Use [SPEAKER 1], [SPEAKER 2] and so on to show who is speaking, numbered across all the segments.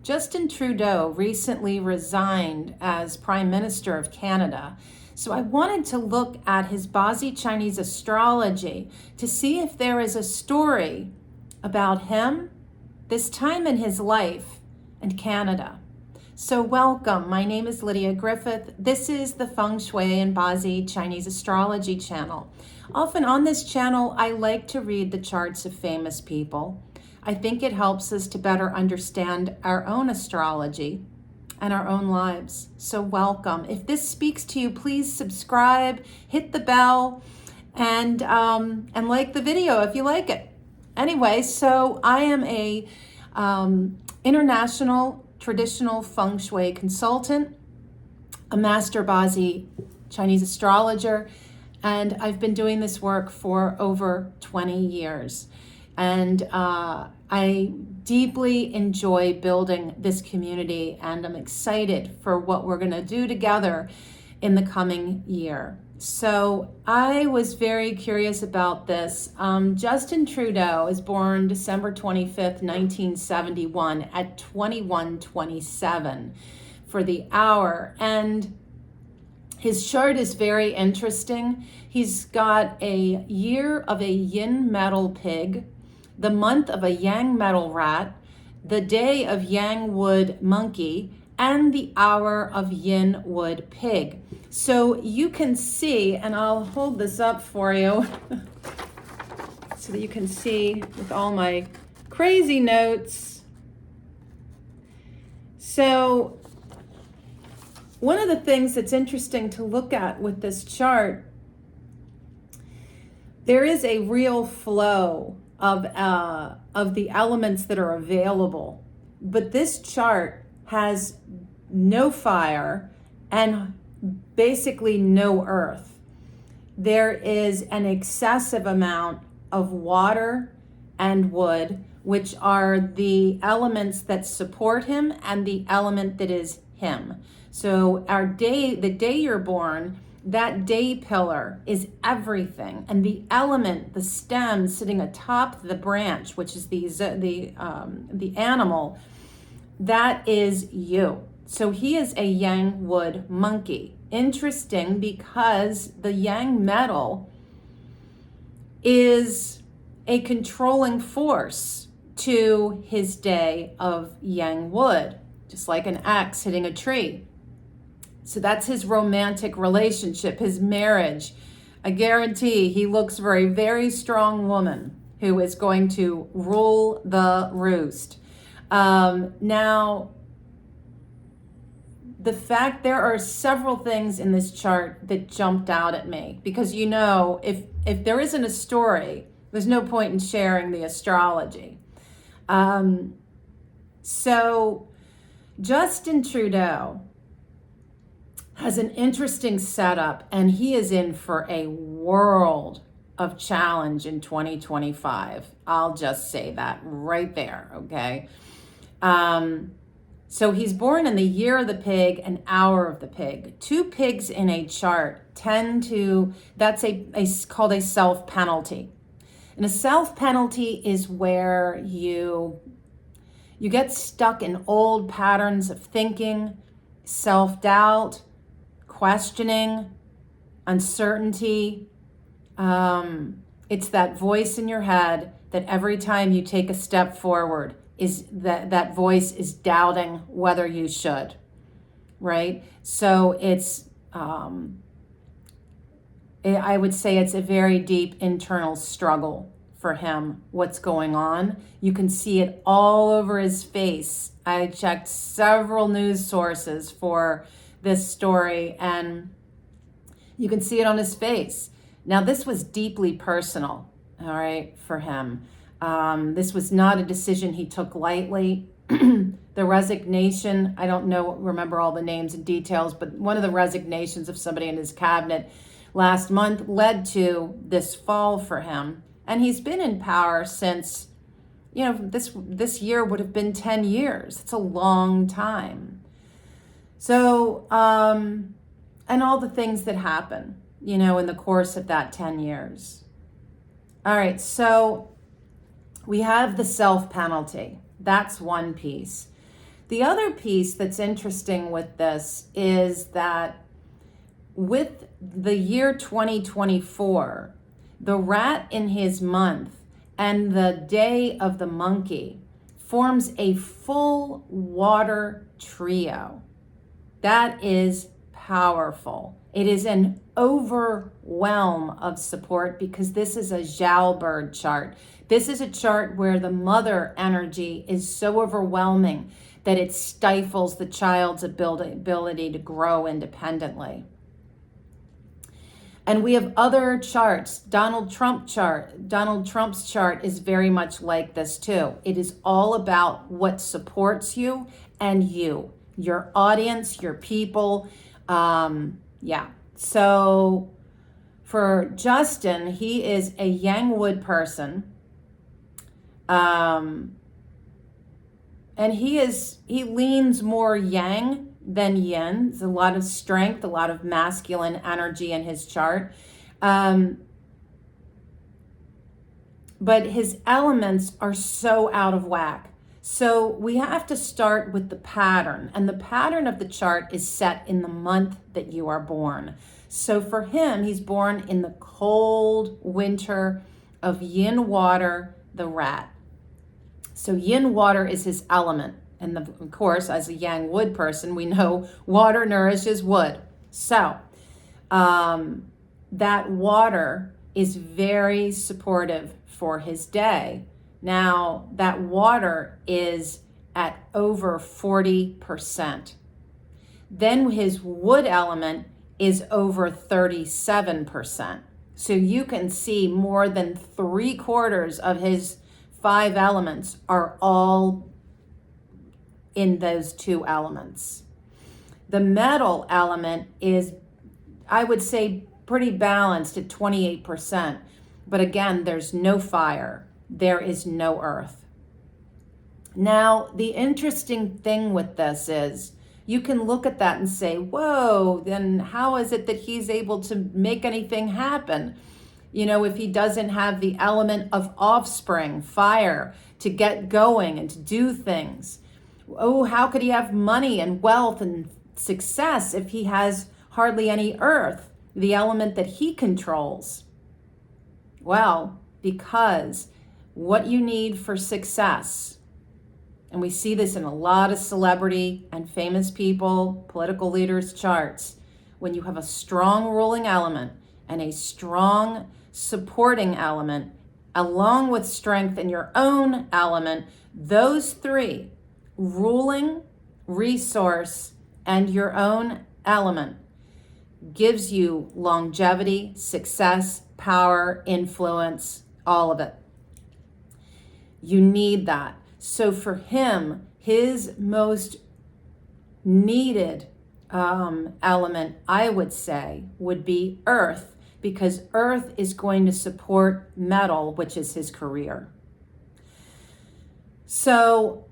[SPEAKER 1] Justin Trudeau recently resigned as Prime Minister of Canada. So I wanted to look at his Bazi Chinese astrology to see if there is a story about him, this time in his life, and Canada. So welcome, my name is Lydia Griffith. This is the Feng Shui and Bazi Chinese Astrology channel. Often on this channel, I like to read the charts of famous people. I think it helps us to better understand our own astrology and our own lives. So welcome. If this speaks to you, please subscribe, hit the bell, and like the video if you like it. Anyway, so I am a international traditional feng shui consultant, a master Bazi Chinese astrologer, and I've been doing this work for over 20 years. And I deeply enjoy building this community, and I'm excited for what we're going to do together in the coming year. So I was very curious about this. Justin Trudeau is born December 25th, 1971 at 21:27 for the hour. And his chart is very interesting. He's got a year of a yin metal pig, the month of a yang metal rat, the day of yang wood monkey, and the hour of yin wood pig. So you can see, and I'll hold this up for you so that you can see with all my crazy notes. So one of the things that's interesting to look at with this chart, there is a real flow of the elements that are available, but this chart has no fire and basically no earth. There is an excessive amount of water and wood, which are the elements that support him and the element that is him. So the day you're born, that day pillar is everything, and the element, the stem sitting atop the branch, which is the animal, that is you. So he is a yang wood monkey. Interesting, because the yang metal is a controlling force to his day of yang wood, just like an axe hitting a tree. So that's his romantic relationship, his marriage. I guarantee he looks for a very strong woman who is going to rule the roost. Now, the fact there are several things in this chart that jumped out at me, because if there isn't a story, there's no point in sharing the astrology. So Justin Trudeau has an interesting setup, and he is in for a world of challenge in 2025. I'll just say that right there, okay? So he's born in the year of the pig and hour of the pig. Two pigs in a chart that's called a self-penalty. And a self-penalty is where you get stuck in old patterns of thinking, self-doubt, questioning, uncertainty. It's that voice in your head that every time you take a step forward is that voice is doubting whether you should, right? So it's, I would say it's a very deep internal struggle for him, what's going on. You can see it all over his face. I checked several news sources for this story, and you can see it on his face. Now, this was deeply personal, all right, for him. This was not a decision he took lightly. The resignation, I don't remember all the names and details, but one of the resignations of somebody in his cabinet last month led to this fall for him. And he's been in power since, this year would have been 10 years. It's a long time. So, and all the things that happen, in the course of that 10 years. All right, so we have the self-penalty. That's one piece. The other piece that's interesting with this is that with the year 2024, the rat in his month and the day of the monkey forms a full water trio. That is powerful. It is an overwhelm of support because this is a Zhao bird chart. This is a chart where the mother energy is so overwhelming that it stifles the child's ability to grow independently. And we have other charts. Donald Trump's chart is very much like this too. It is all about what supports you and you, your audience, your people. Yeah. So for Justin, he is a Yang Wood person. And he leans more Yang than Yin. There's a lot of strength, a lot of masculine energy in his chart. But his elements are so out of whack. So we have to start with the pattern. And the pattern of the chart is set in the month that you are born. So for him, he's born in the cold winter of Yin water, the rat. So Yin water is his element. And of course, as a Yang wood person, we know water nourishes wood. So that water is very supportive for his day. Now, that water is at over 40%. Then his wood element is over 37%. So you can see more than 3/4 of his 5 elements are all in those 2 elements. The metal element is, I would say, pretty balanced at 28%. But again, there's no fire. There is no earth. Now, the interesting thing with this is you can look at that and say, whoa, then how is it that he's able to make anything happen? You know, if he doesn't have the element of offspring, fire, to get going and to do things. Oh, how could he have money and wealth and success if he has hardly any earth, the element that he controls? Well, because what you need for success, and we see this in a lot of celebrity and famous people, political leaders' charts, when you have a strong ruling element and a strong supporting element, along with strength in your own element, those 3, ruling, resource, and your own element, gives you longevity, success, power, influence, all of it. You need that. So for him, his most needed element, I would say, would be earth, because earth is going to support metal, which is his career. So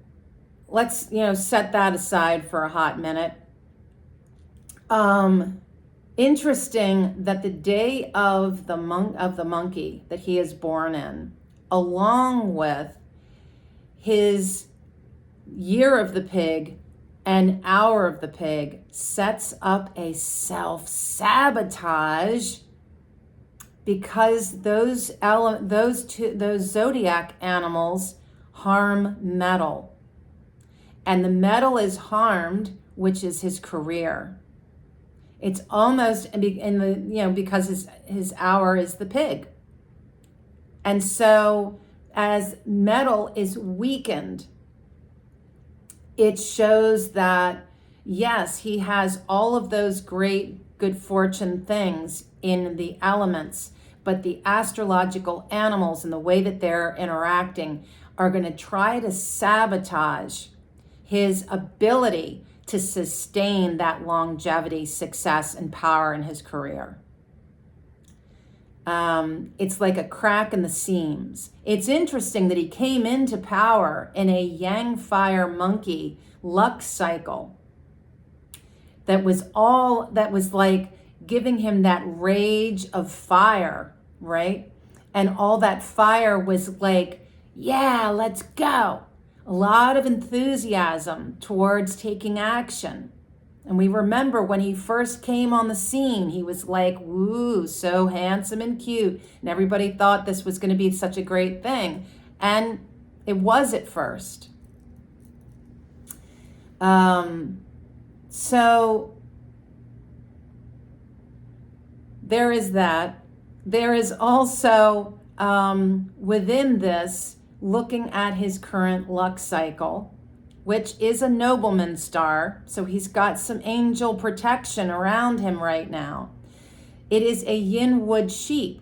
[SPEAKER 1] let's, set that aside for a hot minute. Interesting that the day of the monkey that he is born in, along with his year of the pig and hour of the pig, sets up a self-sabotage, because those zodiac animals harm metal. And the metal is harmed, which is his career. It's almost because his hour is the pig. And so as metal is weakened, it shows that, yes, he has all of those great good fortune things in the elements, but the astrological animals and the way that they're interacting are going to try to sabotage his ability to sustain that longevity, success, and power in his career. It's like a crack in the seams. It's interesting that he came into power in a Yang Fire Monkey luck cycle that was like giving him that rage of fire, right? And all that fire was like, yeah, let's go. a lot of enthusiasm towards taking action. And we remember when he first came on the scene, he was like, woo, so handsome and cute. And everybody thought this was going to be such a great thing. And it was at first. So there is that. There is also within this, looking at his current luck cycle, which is a nobleman star. So he's got some angel protection around him right now. It is a yin wood sheep.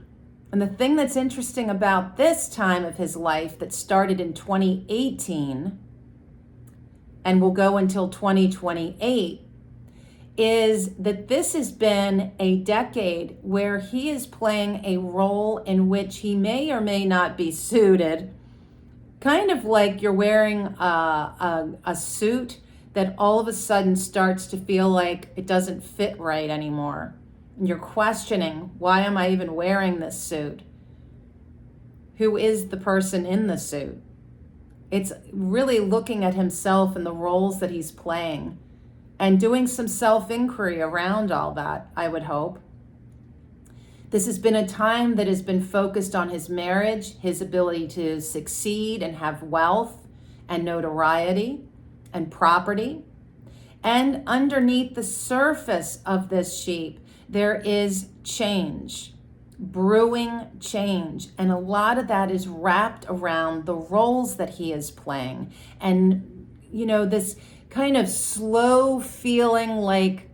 [SPEAKER 1] And the thing that's interesting about this time of his life that started in 2018 and will go until 2028 is that this has been a decade where he is playing a role in which he may or may not be suited. Kind of like you're wearing a suit that all of a sudden starts to feel like it doesn't fit right anymore. And you're questioning, why am I even wearing this suit? Who is the person in the suit? It's really looking at himself and the roles that he's playing and doing some self-inquiry around all that, I would hope. This has been a time that has been focused on his marriage, his ability to succeed and have wealth and notoriety and property. And underneath the surface of this sheep, there is change, brewing change. And a lot of that is wrapped around the roles that he is playing. And, you know, this kind of slow feeling like,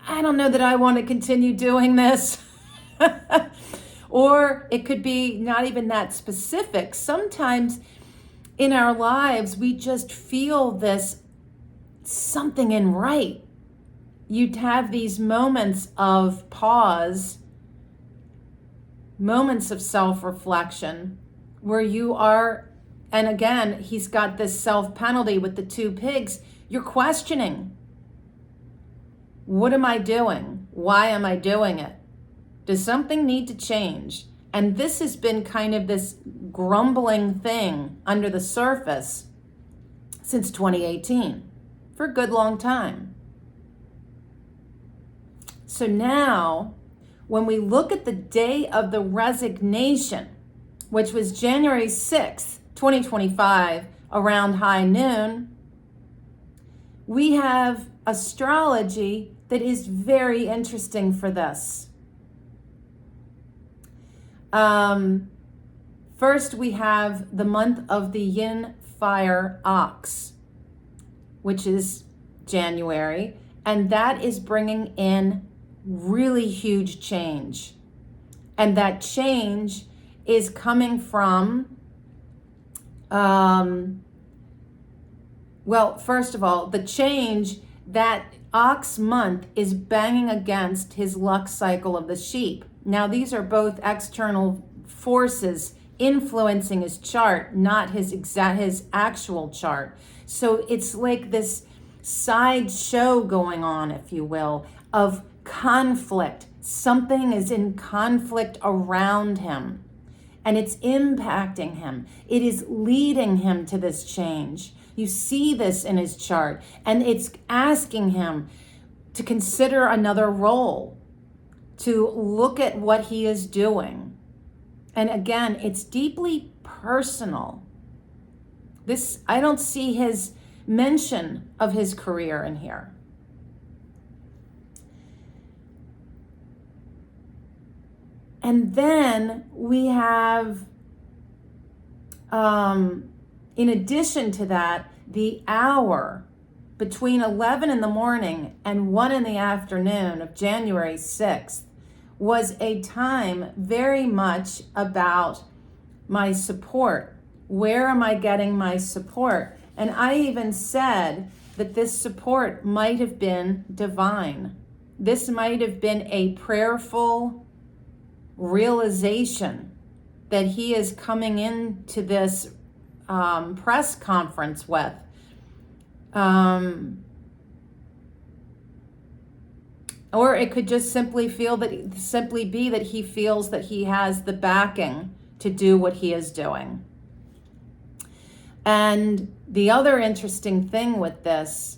[SPEAKER 1] I don't know that I want to continue doing this. Or it could be not even that specific. Sometimes in our lives, we just feel this something ain't right. You'd have these moments of pause, moments of self-reflection where you are, and again, he's got this self-penalty with the two pigs. You're questioning, what am I doing? Why am I doing it? Does something need to change? And this has been kind of this grumbling thing under the surface since 2018 for a good long time. So now, when we look at the day of the resignation, which was January 6th, 2025, around high noon, we have astrology that is very interesting for this. First, we have the month of the yin fire ox, which is January, and that is bringing in really huge change. And that change is coming from, well, first of all, the change, that ox month is banging against his luck cycle of the sheep. Now, these are both external forces influencing his chart, not his actual chart. So it's like this side show going on, if you will, of conflict. Something is in conflict around him, and it's impacting him. It is leading him to this change. You see this in his chart, and it's asking him to consider another role, to look at what he is doing. And again, it's deeply personal. This, I don't see his mention of his career in here. And then we have, in addition to that, the hour between 11 in the morning and 1 in the afternoon of January 6th was a time very much about my support. Where am I getting my support? And I even said that this support might have been divine. This might have been a prayerful realization that he is coming into this press conference with. Or it could just simply be that he feels that he has the backing to do what he is doing. And the other interesting thing with this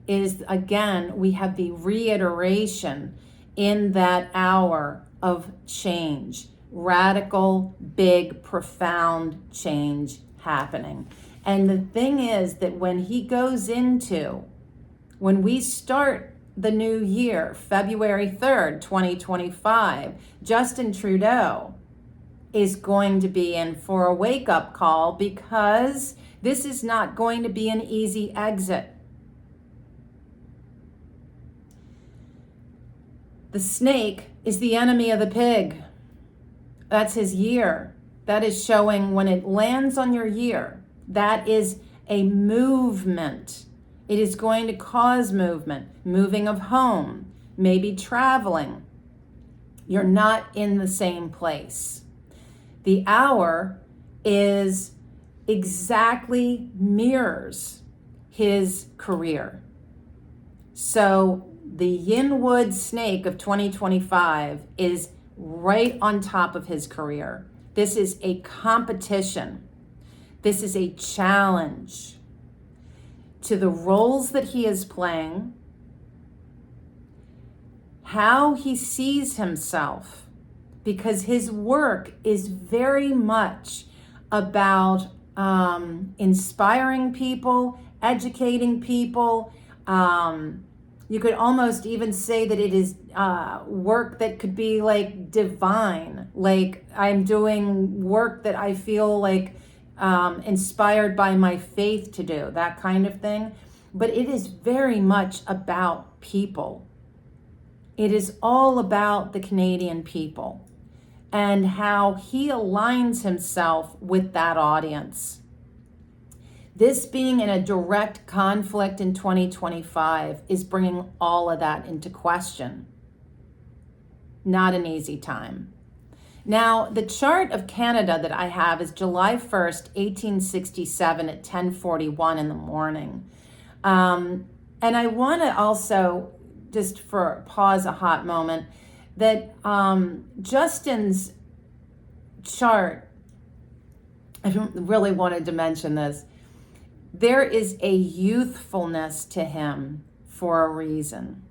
[SPEAKER 1] is, again, we have the reiteration in that hour of change, radical, big, profound change happening. And the thing is that when we start the new year, February 3rd, 2025, Justin Trudeau is going to be in for a wake-up call, because this is not going to be an easy exit. The snake is the enemy of the pig. That's his year. That is showing when it lands on your year. That is a movement. It is going to cause movement, moving of home, maybe traveling. You're not in the same place. The hour is exactly mirrors his career. So the Yinwood snake of 2025 is right on top of his career. This is a competition. This is a challenge to the roles that he is playing, how he sees himself, because his work is very much about inspiring people, educating people. You could almost even say that it is work that could be like divine. Like, I'm doing work that I feel like inspired by my faith to do, that kind of thing. But it is very much about people. It is all about the Canadian people and how he aligns himself with that audience. This being in a direct conflict in 2025 is bringing all of that into question. Not an easy time. Now, the chart of Canada that I have is July 1st, 1867 at 10:41 in the morning. And I want to also, just pause a hot moment, that Justin's chart, I really wanted to mention this, there is a youthfulness to him for a reason.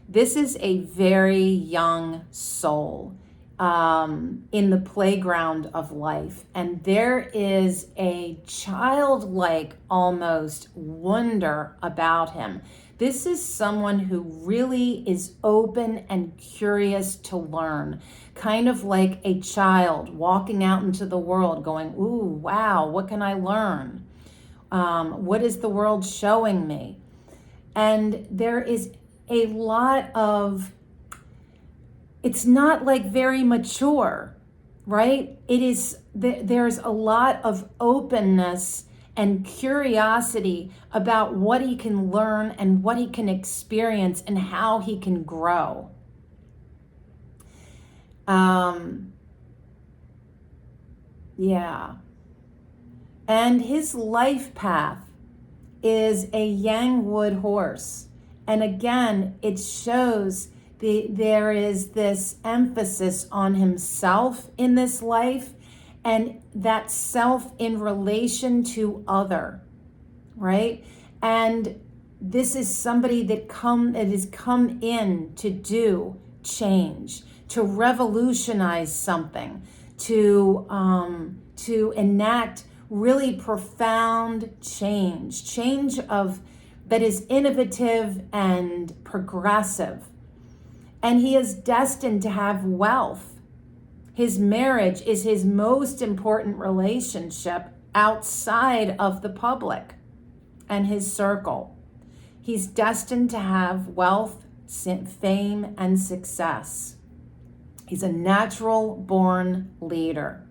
[SPEAKER 1] This is a very young soul in the playground of life. And there is a childlike almost wonder about him. This is someone who really is open and curious to learn, kind of like a child walking out into the world going, ooh, wow, what can I learn? What is the world showing me? And there is a lot of, it's not like very mature, right? It is, there's a lot of openness and curiosity about what he can learn and what he can experience and how he can grow. Yeah. And his life path is a Yangwood horse. And again, it shows there is this emphasis on himself in this life, and that self in relation to other, right? And this is somebody that has come in to do change, to revolutionize something, to enact really profound change that is innovative and progressive. And he is destined to have wealth. His marriage is his most important relationship outside of the public and his circle. He's destined to have wealth, fame, and success. He's a natural born leader.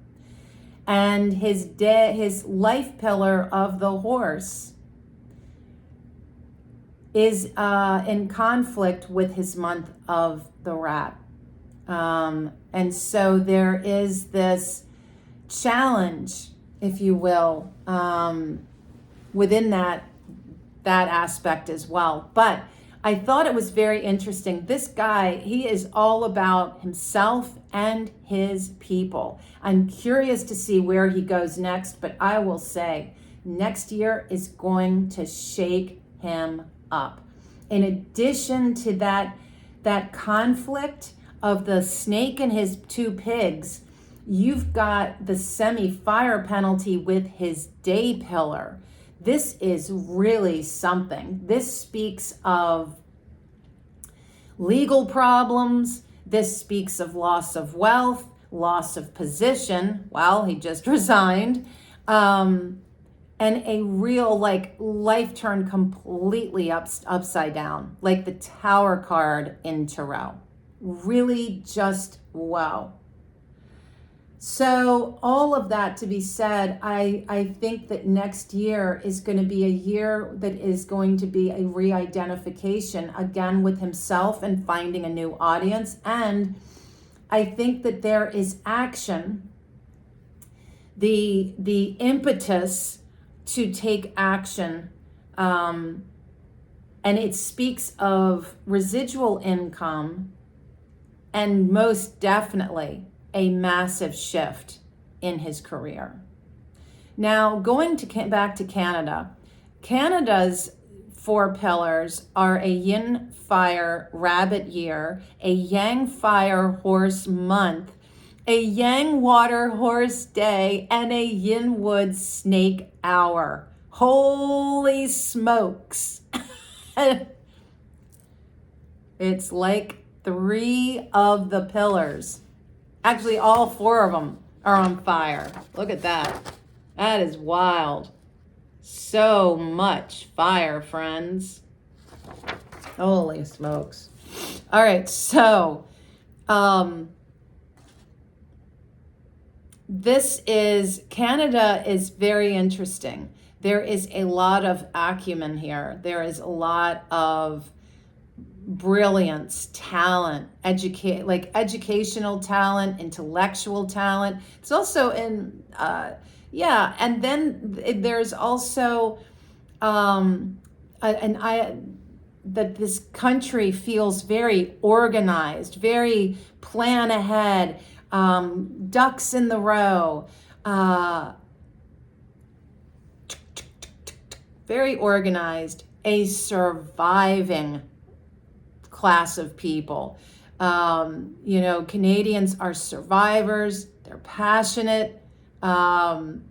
[SPEAKER 1] And his life pillar of the horse is in conflict with his month of the rat. And so there is this challenge, if you will, within that aspect as well. But I thought it was very interesting. This guy, he is all about himself and his people. I'm curious to see where he goes next, but I will say next year is going to shake him up. In addition to that conflict of the snake and his two pigs, you've got the semi-fire penalty with his day pillar. This is really something. This speaks of legal problems. This speaks of loss of wealth, loss of position. Well, he just resigned. And a real life turned completely upside down, like the Tower card in Tarot. Really just wow. So all of that to be said, I think that next year is going to be a year that is going to be a re-identification again with himself and finding a new audience. And I think that there is action, the impetus to take action, and it speaks of residual income and most definitely a massive shift in his career. Now, going back to Canada, Canada's 4 pillars are a yin fire rabbit year, a yang fire horse month, a yang water horse day, and a yin wood snake hour. Holy smokes. It's like 3 of the pillars. Actually, all 4 of them are on fire. Look at that. That is wild. So much fire, friends. Holy smokes. All right, so Canada is very interesting. There is a lot of acumen here. There is a lot of brilliance, talent, educational talent, intellectual talent. It's also in, and then there's also, that this country feels very organized, very plan ahead, ducks in the row, very organized, a surviving class of people. Canadians are survivors, they're passionate, and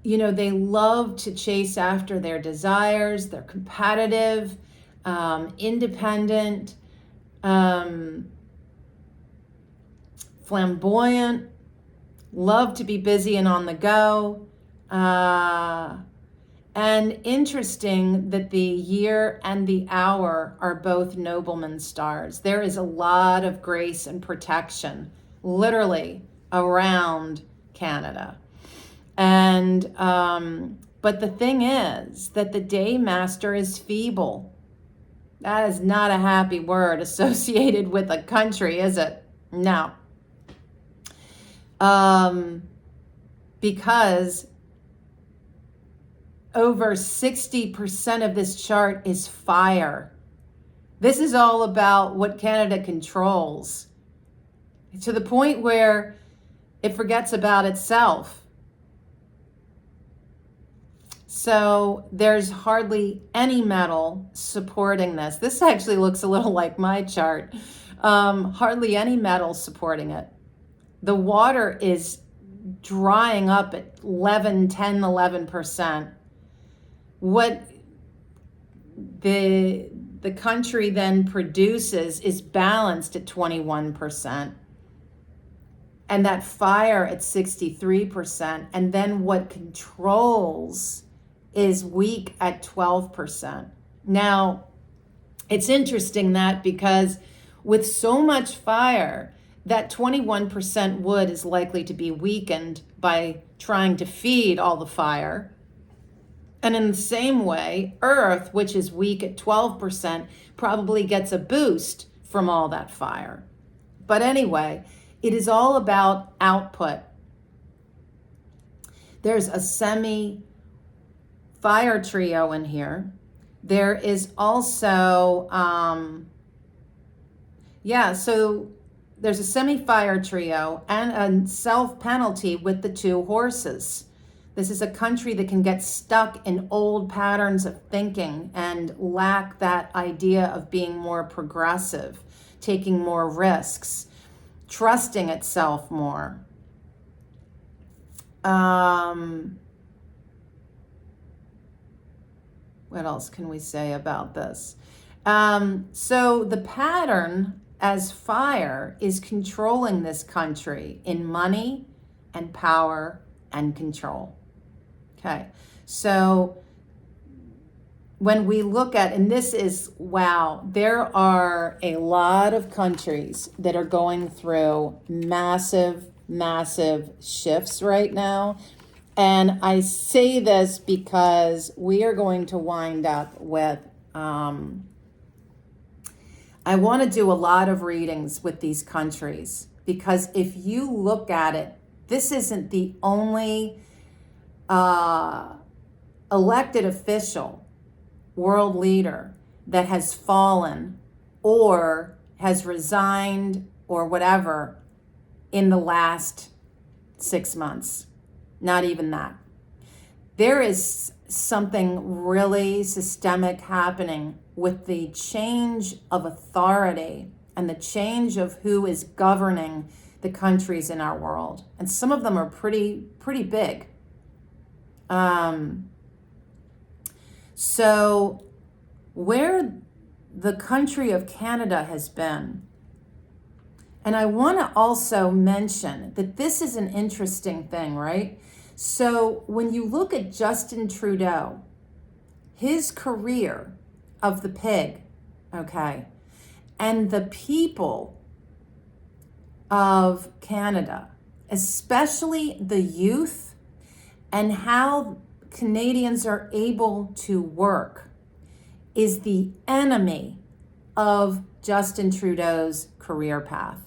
[SPEAKER 1] they love to chase after their desires. They're competitive, independent, flamboyant, love to be busy and on the go. And interesting that the year and the hour are both nobleman stars. There is a lot of grace and protection, literally, around Canada. And, but the thing is that the day master is feeble. That is not a happy word associated with a country, is it? No. Because over 60% of this chart is fire. This is all about what Canada controls, to the point where it forgets about itself. So there's hardly any metal supporting this. This actually looks a little like my chart. Hardly any metal supporting it. The water is drying up at 11%. What the country then produces is balanced at 21%. And that fire at 63%. And then what controls is weak at 12%. Now, it's interesting that because with so much fire, that 21% wood is likely to be weakened by trying to feed all the fire. And in the same way, earth, which is weak at 12%, probably gets a boost from all that fire. But anyway, it is all about output. There's a semi-fire fire trio in here. There is also, so there's a semi-fire trio and a self-penalty with the 2 horses. This is a country that can get stuck in old patterns of thinking and lack that idea of being more progressive, taking more risks, trusting itself more. What else can we say about this? So the pattern as fire is controlling this country in money and power and control. Okay, so when we look at, and this is, wow, there are a lot of countries that are going through massive shifts right now. And I say this because we are going to wind up with, I want to do a lot of readings with these countries, because if you look at it, this isn't the only elected official, world leader, that has fallen or has resigned or whatever in the last 6 months. Not even that. There is something really systemic happening with the change of authority and the change of who is governing the countries in our world. And some of them are pretty big. So where the country of Canada has been, and I want to also mention that this is an interesting thing, right? So when you look at Justin Trudeau, his career of the pig, okay, and the people of Canada, especially the youth, and how Canadians are able to work, is the enemy of Justin Trudeau's career path.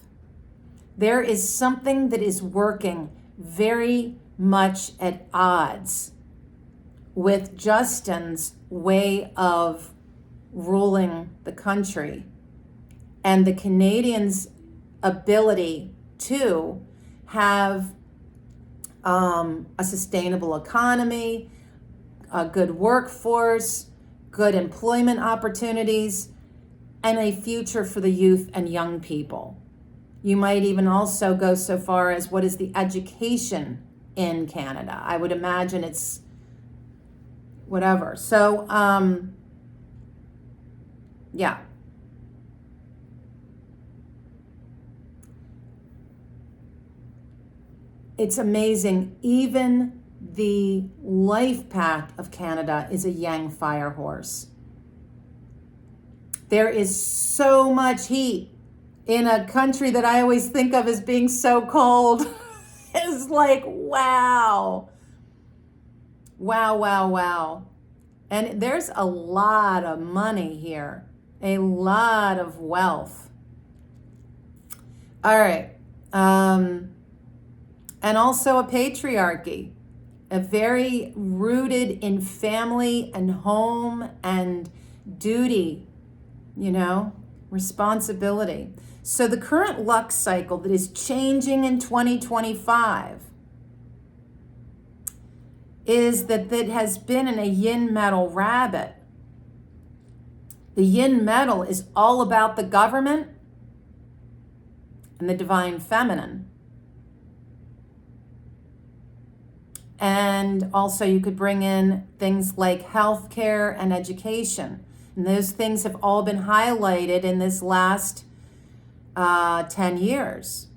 [SPEAKER 1] There is something that is working very much at odds with Justin's way of ruling the country and the Canadians' ability to have a sustainable economy, a good workforce, good employment opportunities, and a future for the youth and young people. You might even also go so far as, what is the education in Canada? I would imagine it's whatever. So, yeah. It's amazing. Even the life path of Canada is a yang fire horse. There is so much heat in a country that I always think of as being so cold. It's like, wow. Wow. And there's a lot of money here, a lot of wealth. All right. And also a patriarchy, a very rooted in family and home and duty, responsibility. So the current lux cycle that is changing in 2025 is that has been in a yin metal rabbit. The yin metal is all about the government and the divine feminine. And also you could bring in things like healthcare and education. And those things have all been highlighted in this last 10 years.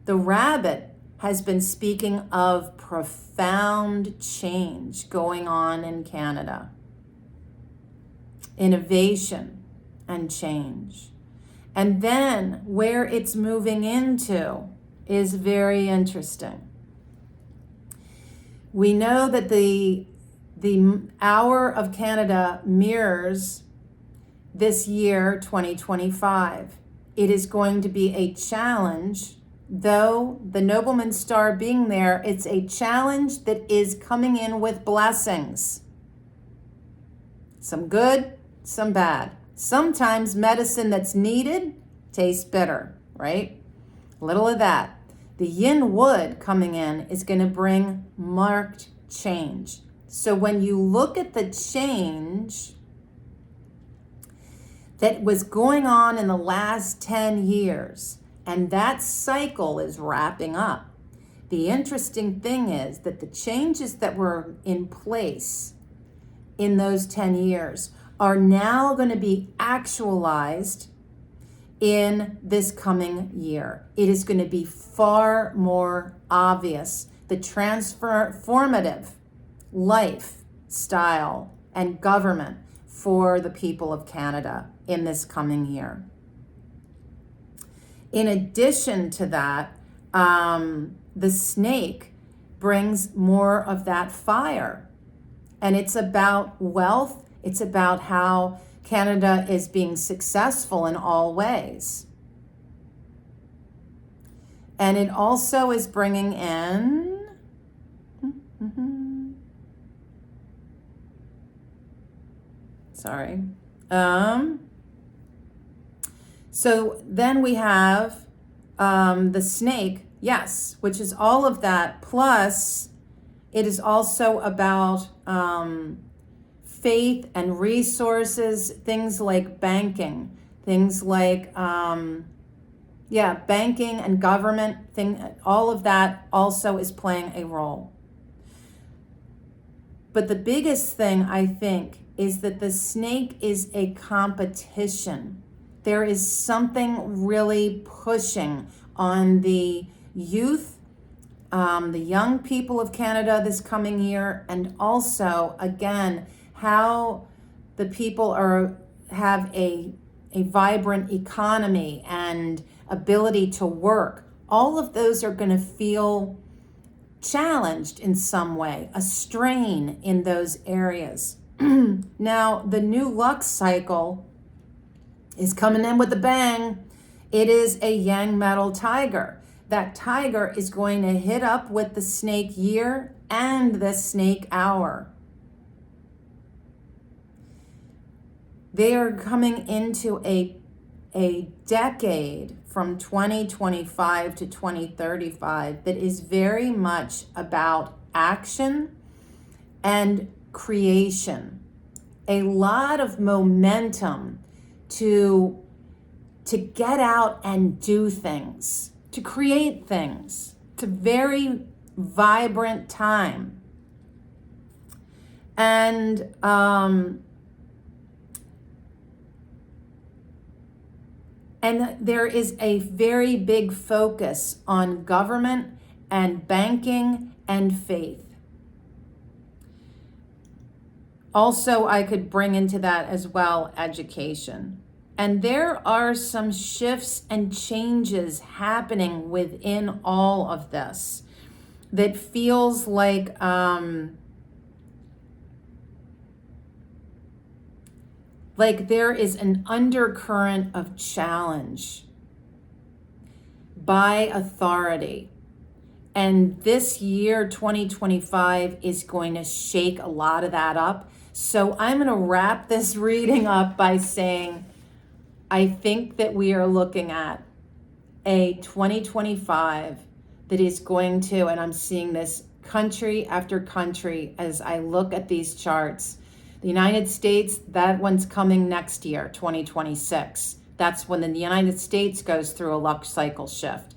[SPEAKER 1] The rabbit has been speaking of profound change going on in Canada. Innovation and change. And then where it's moving into is very interesting. We know that the hour of Canada mirrors this year, 2025. It is going to be a challenge, though the nobleman star being there, it's a challenge that is coming in with blessings. Some good, some bad. Sometimes medicine that's needed tastes bitter, right? Little of that. The yin wood coming in is going to bring marked change. So when you look at the change that was going on in the last 10 years, and that cycle is wrapping up, the interesting thing is that the changes that were in place in those 10 years are now going to be actualized in this coming year. It is going to be far more obvious. The transformative lifestyle and government for the people of Canada in this coming year. In addition to that, the snake brings more of that fire. And it's about wealth. It's about how Canada is being successful in all ways. And it also is bringing in, sorry. So then we have the snake, yes, which is all of that. Plus, it is also about faith and resources, things like banking, things like, banking and government, all of that also is playing a role. But the biggest thing, I think, is that the snake is a competition. There is something really pushing on the youth, the young people of Canada this coming year, and also, again, how the people have a vibrant economy and ability to work. All of those are going to feel challenged in some way, a strain in those areas. Now, the new Lux cycle is coming in with a bang. It is a yang metal tiger. That tiger is going to hit up with the snake year and the snake hour. They are coming into a decade from 2025 to 2035 that is very much about action and creation. A lot of momentum to get out and do things, to create things. It's a very vibrant time. And there is a very big focus on government and banking and faith. Also, I could bring into that as well education. And there are some shifts and changes happening within all of this that feels like there is an undercurrent of challenge by authority. And this year, 2025, is going to shake a lot of that up. So I'm going to wrap this reading up by saying, I think that we are looking at a 2025 that is going to, and I'm seeing this country after country as I look at these charts. The United States, that one's coming next year, 2026. That's when the United States goes through a Lux cycle shift.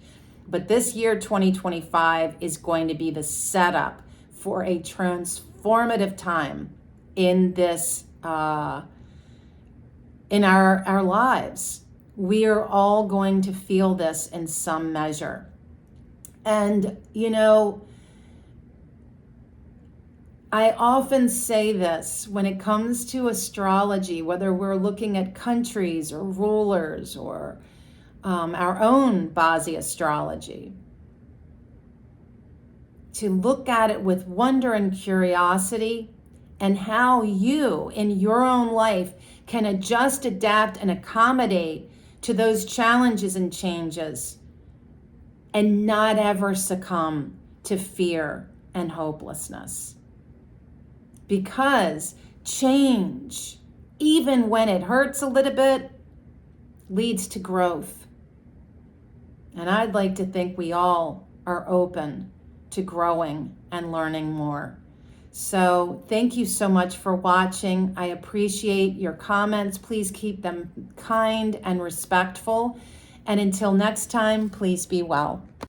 [SPEAKER 1] But this year, 2025, is going to be the setup for a transformative time in this, in our lives. We are all going to feel this in some measure. And, I often say this when it comes to astrology, whether we're looking at countries or rulers or our own Bazi Astrology, to look at it with wonder and curiosity and how you in your own life can adjust, adapt, and accommodate to those challenges and changes and not ever succumb to fear and hopelessness. Because change even when it hurts a little bit, leads to growth. And I'd like to think we all are open to growing and learning more. So thank you so much for watching. I appreciate your comments. Please keep them kind and respectful. And until next time, please be well.